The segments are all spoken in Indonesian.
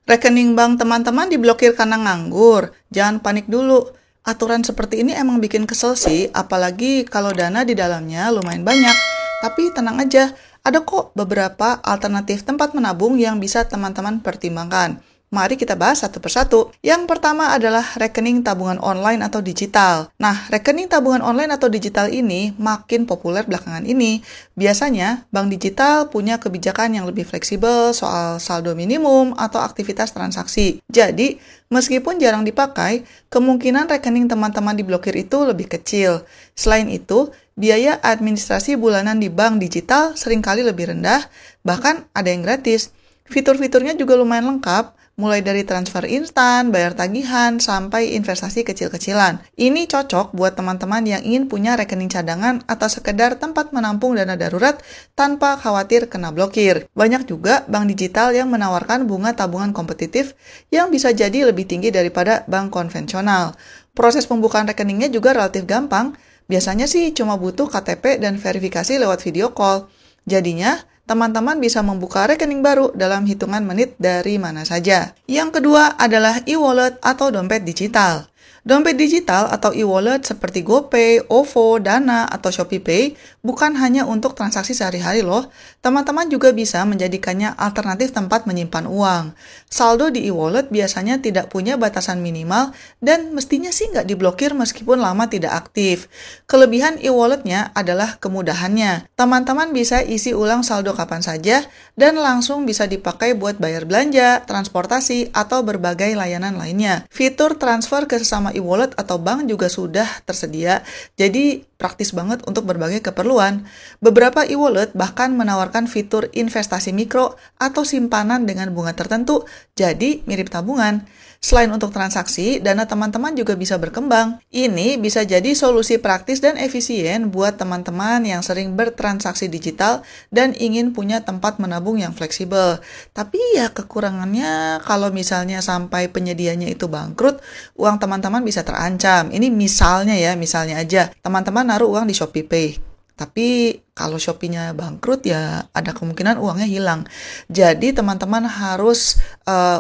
Rekening bank teman-teman diblokir karena nganggur. Jangan panik dulu. Aturan seperti ini emang bikin kesel sih, apalagi kalau dana di dalamnya lumayan banyak. Tapi tenang aja, ada kok beberapa alternatif tempat menabung yang bisa teman-teman pertimbangkan. Mari kita bahas satu persatu. Yang pertama adalah rekening tabungan online atau digital. Nah, rekening tabungan online atau digital ini makin populer belakangan ini. Biasanya, bank digital punya kebijakan yang lebih fleksibel soal saldo minimum atau aktivitas transaksi. Jadi, meskipun jarang dipakai, kemungkinan rekening teman-teman diblokir itu lebih kecil. Selain itu, biaya administrasi bulanan di bank digital seringkali lebih rendah, bahkan ada yang gratis. Fitur-fiturnya juga lumayan lengkap, mulai dari transfer instan, bayar tagihan, sampai investasi kecil-kecilan. Ini cocok buat teman-teman yang ingin punya rekening cadangan atau sekedar tempat menampung dana darurat tanpa khawatir kena blokir. Banyak juga bank digital yang menawarkan bunga tabungan kompetitif yang bisa jadi lebih tinggi daripada bank konvensional. Proses pembukaan rekeningnya juga relatif gampang. Biasanya sih cuma butuh KTP dan verifikasi lewat video call. Jadinya, teman-teman bisa membuka rekening baru dalam hitungan menit dari mana saja. Yang kedua adalah e-wallet atau dompet digital. Dompet digital atau e-wallet seperti GoPay, OVO, Dana, atau ShopeePay bukan hanya untuk transaksi sehari-hari loh. Teman-teman juga bisa menjadikannya alternatif tempat menyimpan uang. Saldo di e-wallet biasanya tidak punya batasan minimal dan mestinya sih nggak diblokir meskipun lama tidak aktif. Kelebihan e-walletnya adalah kemudahannya. Teman-teman bisa isi ulang saldo kapan saja dan langsung bisa dipakai buat bayar belanja, transportasi, atau berbagai layanan lainnya. Fitur transfer ke sesama e-wallet atau bank juga sudah tersedia, jadi praktis banget untuk berbagai keperluan. Beberapa e-wallet bahkan menawarkan fitur investasi mikro atau simpanan dengan bunga tertentu, jadi mirip tabungan. Selain untuk transaksi, dana teman-teman juga bisa berkembang. Ini bisa jadi solusi praktis dan efisien buat teman-teman yang sering bertransaksi digital dan ingin punya tempat menabung yang fleksibel. Tapi ya kekurangannya kalau misalnya sampai penyedianya itu bangkrut, uang teman-teman bisa terancam. Ini misalnya aja, teman-teman naruh uang di ShopeePay. Tapi kalau Shopee-nya bangkrut ya ada kemungkinan uangnya hilang. Jadi teman-teman harus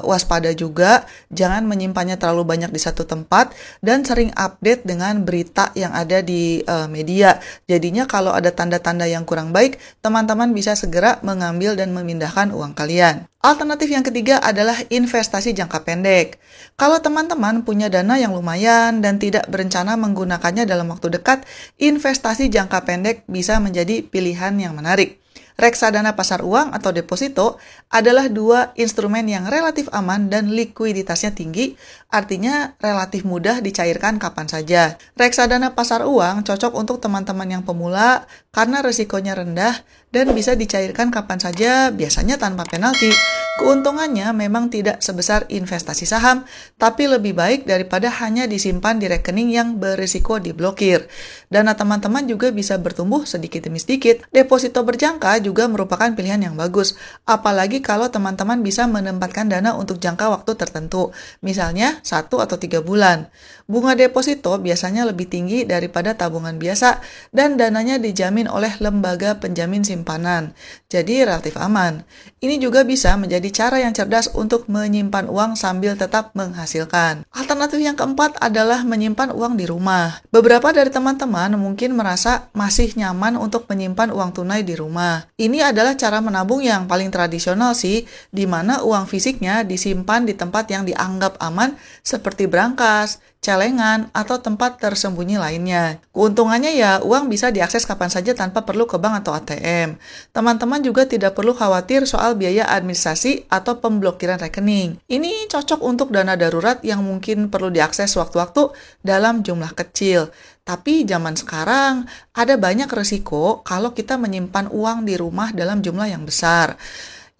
waspada juga, jangan menyimpannya terlalu banyak di satu tempat dan sering update dengan berita yang ada di media. Jadinya kalau ada tanda-tanda yang kurang baik, teman-teman bisa segera mengambil dan memindahkan uang kalian. Alternatif yang ketiga adalah investasi jangka pendek. Kalau teman-teman punya dana yang lumayan dan tidak berencana menggunakannya dalam waktu dekat, investasi jangka pendek bisa menjadi pilihan yang menarik. Reksadana pasar uang atau deposito adalah dua instrumen yang relatif aman dan likuiditasnya tinggi, artinya relatif mudah dicairkan kapan saja. Reksadana pasar uang cocok untuk teman-teman yang pemula karena risikonya rendah dan bisa dicairkan kapan saja, biasanya tanpa penalti. Keuntungannya memang tidak sebesar investasi saham, tapi lebih baik daripada hanya disimpan di rekening yang berisiko diblokir. Dana teman-teman juga bisa bertumbuh sedikit demi sedikit. Deposito berjangka juga merupakan pilihan yang bagus, apalagi kalau teman-teman bisa menempatkan dana untuk jangka waktu tertentu, misalnya 1 atau 3 bulan. Bunga deposito biasanya lebih tinggi daripada tabungan biasa dan dananya dijamin oleh lembaga penjamin simpanan, jadi relatif aman. Ini juga bisa menjadi cara yang cerdas untuk menyimpan uang sambil tetap menghasilkan. Alternatif yang keempat adalah menyimpan uang di rumah. Beberapa dari teman-teman mungkin merasa masih nyaman untuk menyimpan uang tunai di rumah. Ini adalah cara menabung yang paling tradisional sih, di mana uang fisiknya disimpan di tempat yang dianggap aman seperti brankas, celengan, atau tempat tersembunyi lainnya. Keuntungannya ya, uang bisa diakses kapan saja tanpa perlu ke bank atau ATM. Teman-teman juga tidak perlu khawatir soal biaya administrasi atau pemblokiran rekening. Ini cocok untuk dana darurat yang mungkin perlu diakses sewaktu-waktu dalam jumlah kecil. Tapi zaman sekarang ada banyak resiko kalau kita menyimpan uang di rumah dalam jumlah yang besar.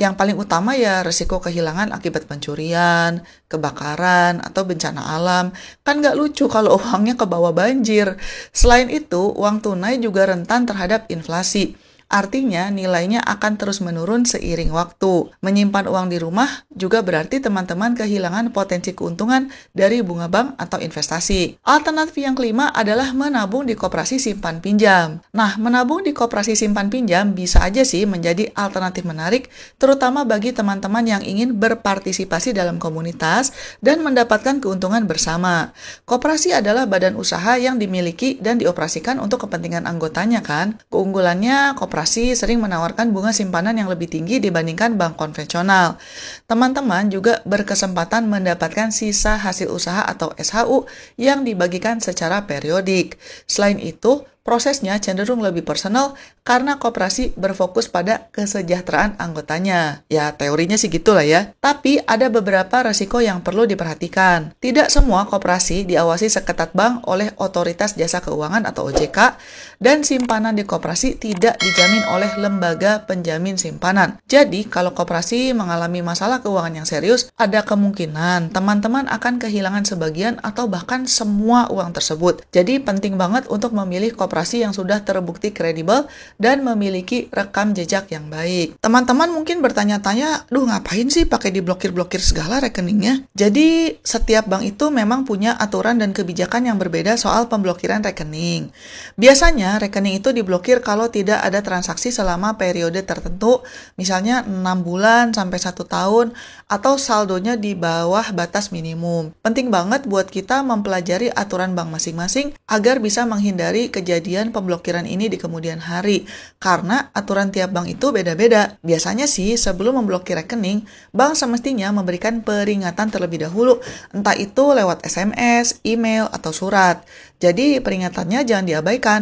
Yang paling utama ya resiko kehilangan akibat pencurian, kebakaran, atau bencana alam. Kan nggak lucu kalau uangnya kebawa banjir. Selain itu, uang tunai juga rentan terhadap inflasi. Artinya nilainya akan terus menurun seiring waktu. Menyimpan uang di rumah juga berarti teman-teman kehilangan potensi keuntungan dari bunga bank atau investasi. Alternatif yang kelima adalah menabung di koperasi simpan pinjam. Nah, menabung di koperasi simpan pinjam bisa aja sih menjadi alternatif menarik, terutama bagi teman-teman yang ingin berpartisipasi dalam komunitas dan mendapatkan keuntungan bersama. Koperasi adalah badan usaha yang dimiliki dan dioperasikan untuk kepentingan anggotanya kan. Keunggulannya, koperasi sering menawarkan bunga simpanan yang lebih tinggi dibandingkan bank konvensional. Teman-teman juga berkesempatan mendapatkan sisa hasil usaha atau SHU yang dibagikan secara periodik. Selain itu, prosesnya cenderung lebih personal karena koperasi berfokus pada kesejahteraan anggotanya. Ya, teorinya sih gitulah ya. Tapi ada beberapa resiko yang perlu diperhatikan. Tidak semua koperasi diawasi seketat bank oleh Otoritas Jasa Keuangan atau OJK, dan simpanan di koperasi tidak dijamin oleh lembaga penjamin simpanan. Jadi, kalau koperasi mengalami masalah keuangan yang serius, ada kemungkinan teman-teman akan kehilangan sebagian atau bahkan semua uang tersebut. Jadi, penting banget untuk memilih koperasi yang sudah terbukti kredibel dan memiliki rekam jejak yang baik. Teman-teman mungkin bertanya-tanya, duh ngapain sih pakai diblokir-blokir segala rekeningnya? Jadi, setiap bank itu memang punya aturan dan kebijakan yang berbeda soal pemblokiran rekening. Biasanya, rekening itu diblokir kalau tidak ada transaksi selama periode tertentu, misalnya 6 bulan sampai 1 tahun, atau saldonya di bawah batas minimum. Penting banget buat kita mempelajari aturan bank masing-masing agar bisa menghindari kejadian pemblokiran ini di kemudian hari, karena aturan tiap bank itu beda-beda. Biasanya sih sebelum memblokir rekening, bank semestinya memberikan peringatan terlebih dahulu, entah itu lewat SMS, email, atau surat. Jadi peringatannya jangan diabaikan.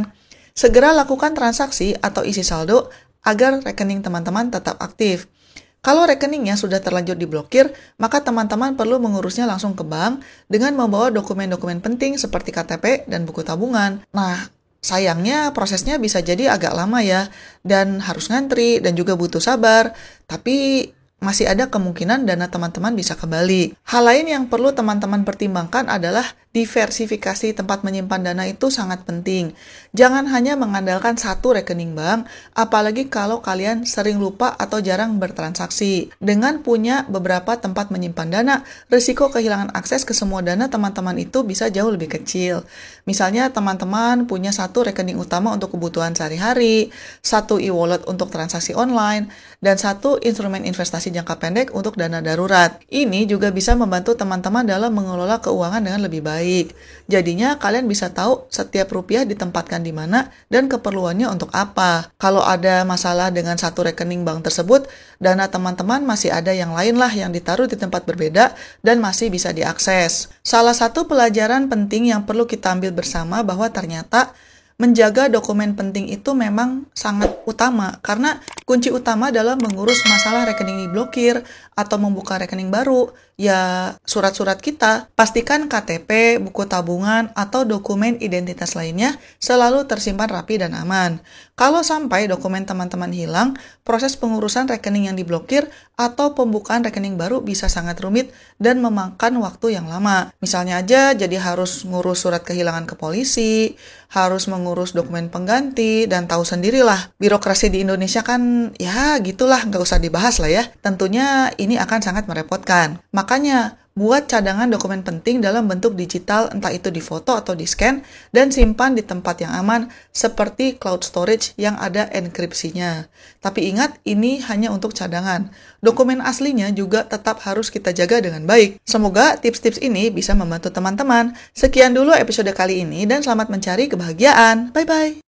Segera lakukan transaksi atau isi saldo agar rekening teman-teman tetap aktif. Kalau rekeningnya sudah terlanjur diblokir, maka teman-teman perlu mengurusnya langsung ke bank dengan membawa dokumen-dokumen penting seperti KTP dan buku tabungan. Nah, sayangnya prosesnya bisa jadi agak lama ya, dan harus ngantri dan juga butuh sabar, tapi masih ada kemungkinan dana teman-teman bisa kembali. Hal lain yang perlu teman-teman pertimbangkan adalah diversifikasi tempat menyimpan dana itu sangat penting. Jangan hanya mengandalkan satu rekening bank, apalagi kalau kalian sering lupa atau jarang bertransaksi. Dengan punya beberapa tempat menyimpan dana, risiko kehilangan akses ke semua dana teman-teman itu bisa jauh lebih kecil. Misalnya teman-teman punya satu rekening utama untuk kebutuhan sehari-hari, satu e-wallet untuk transaksi online, dan satu instrumen investasi jangka pendek untuk dana darurat. Ini juga bisa membantu teman-teman dalam mengelola keuangan dengan lebih baik. Jadinya kalian bisa tahu setiap rupiah ditempatkan di mana dan keperluannya untuk apa. Kalau ada masalah dengan satu rekening bank tersebut, dana teman-teman masih ada yang lain lah yang ditaruh di tempat berbeda dan masih bisa diakses. Salah satu pelajaran penting yang perlu kita ambil bersama bahwa ternyata menjaga dokumen penting itu memang sangat utama, karena kunci utama dalam mengurus masalah rekening diblokir atau membuka rekening baru, ya surat-surat kita. Pastikan KTP, buku tabungan, atau dokumen identitas lainnya selalu tersimpan rapi dan aman. Kalau sampai dokumen teman-teman hilang, proses pengurusan rekening yang diblokir atau pembukaan rekening baru bisa sangat rumit dan memakan waktu yang lama. Misalnya aja jadi harus ngurus surat kehilangan ke polisi, harus mengurus dokumen pengganti, dan tahu sendirilah, birokrasi di Indonesia kan ya gitulah, nggak usah dibahas lah ya. Tentunya ini akan sangat merepotkan. Makanya, buat cadangan dokumen penting dalam bentuk digital, entah itu di foto atau di scan, dan simpan di tempat yang aman seperti cloud storage yang ada enkripsinya. Tapi ingat, ini hanya untuk cadangan. Dokumen aslinya juga tetap harus kita jaga dengan baik. Semoga tips-tips ini bisa membantu teman-teman. Sekian dulu episode kali ini dan selamat mencari kebahagiaan. Bye-bye!